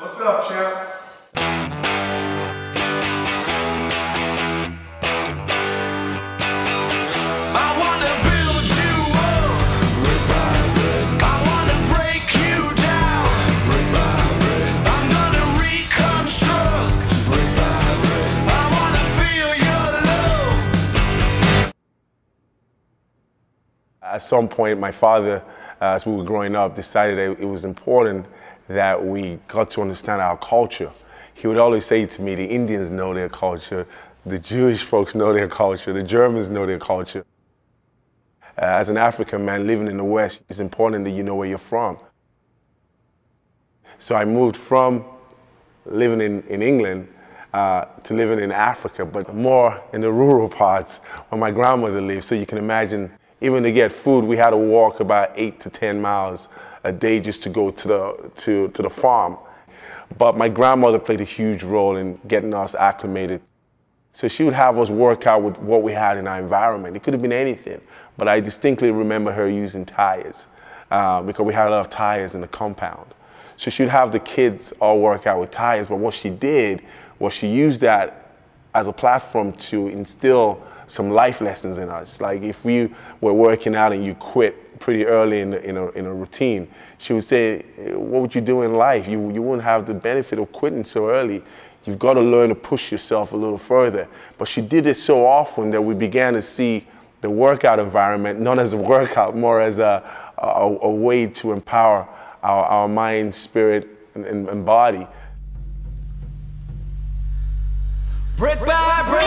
What's up, champ? At some point, my father, as we were growing up, decided that it was important that we got to understand our culture. He would always say to me, the Indians know their culture, the Jewish folks know their culture, the Germans know their culture. As an African man living in the West, it's important that you know where you're from. So I moved from living in England to living in Africa, but more in the rural parts where my grandmother lived. So you can imagine, even to get food, we had to walk about 8 to 10 miles a day just to go to the farm. But my grandmother played a huge role in getting us acclimated. So she would have us work out with what we had in our environment. It could have been anything, but I distinctly remember her using tires because we had a lot of tires in the compound. So she would have the kids all work out with tires, but what she did was she used that as a platform to instill some life lessons in us. Like if we were working out and you quit pretty early in a routine, she would say, what would you do in life? You wouldn't have the benefit of quitting so early. You've got to learn to push yourself a little further. But she did it so often that we began to see the workout environment not as a workout, more as a way to empower our mind, spirit, and body. Brick by brick.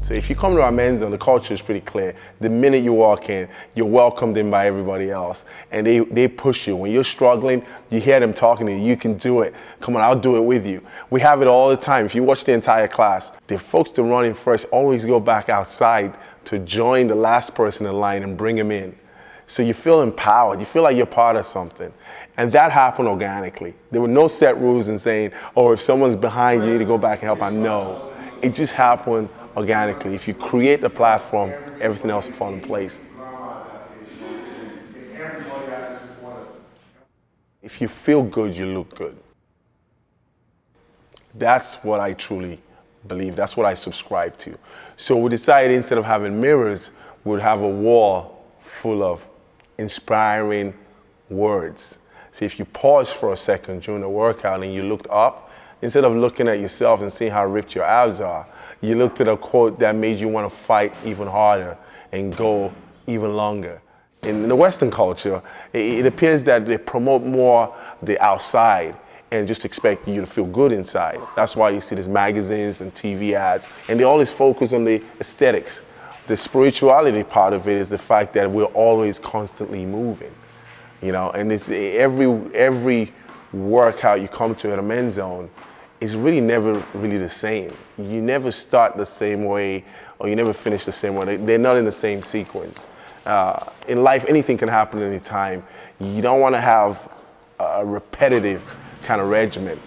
So if you come to Amenzone, the culture is pretty clear. The minute you walk in, you're welcomed in by everybody else. And they push you. When you're struggling, you hear them talking to you. You can do it. Come on, I'll do it with you. We have it all the time. If you watch the entire class, the folks that run in first always go back outside to join the last person in line and bring them in. So you feel empowered. You feel like you're part of something. And that happened organically. There were no set rules in saying, oh, if someone's behind you, you need to go back and help. I know. It just happened organically. If you create the platform, everything else will fall in place. If you feel good, you look good. That's what I truly believe. That's what I subscribe to. So we decided instead of having mirrors, we'd have a wall full of inspiring words. So if you pause for a second during the workout and you looked up, instead of looking at yourself and seeing how ripped your abs are, you looked at a quote that made you want to fight even harder and go even longer. In the Western culture, it appears that they promote more the outside and just expect you to feel good inside. That's why you see these magazines and TV ads, and they always focus on the aesthetics. The spirituality part of it is the fact that we're always constantly moving, you know, and it's every workout you come to at Amenzone is really never really the same. You never start the same way or you never finish the same way. They're not in the same sequence. In life, anything can happen at any time. You don't want to have a repetitive kind of regimen.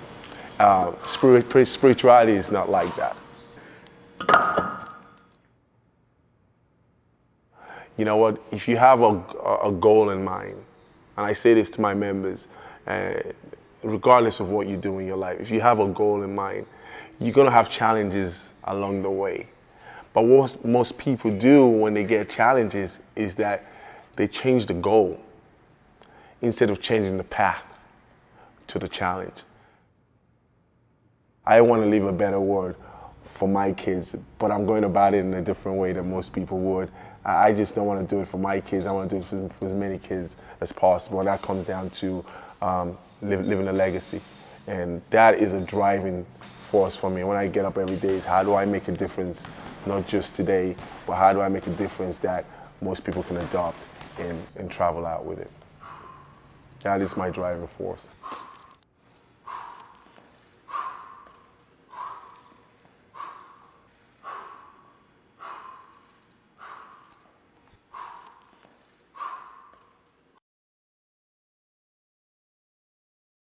Spirituality is not like that. You know what, if you have a goal in mind, and I say this to my members, regardless of what you do in your life, if you have a goal in mind, you're going to have challenges along the way. But what most people do when they get challenges is that they change the goal instead of changing the path to the challenge. I want to leave a better word for my kids, but I'm going about it in a different way than most people would. I just don't want to do it for my kids. I want to do it for as many kids as possible. And that comes down to living a legacy. And that is a driving force for me. When I get up every day is how do I make a difference, not just today, but how do I make a difference that most people can adopt and travel out with it. That is my driving force.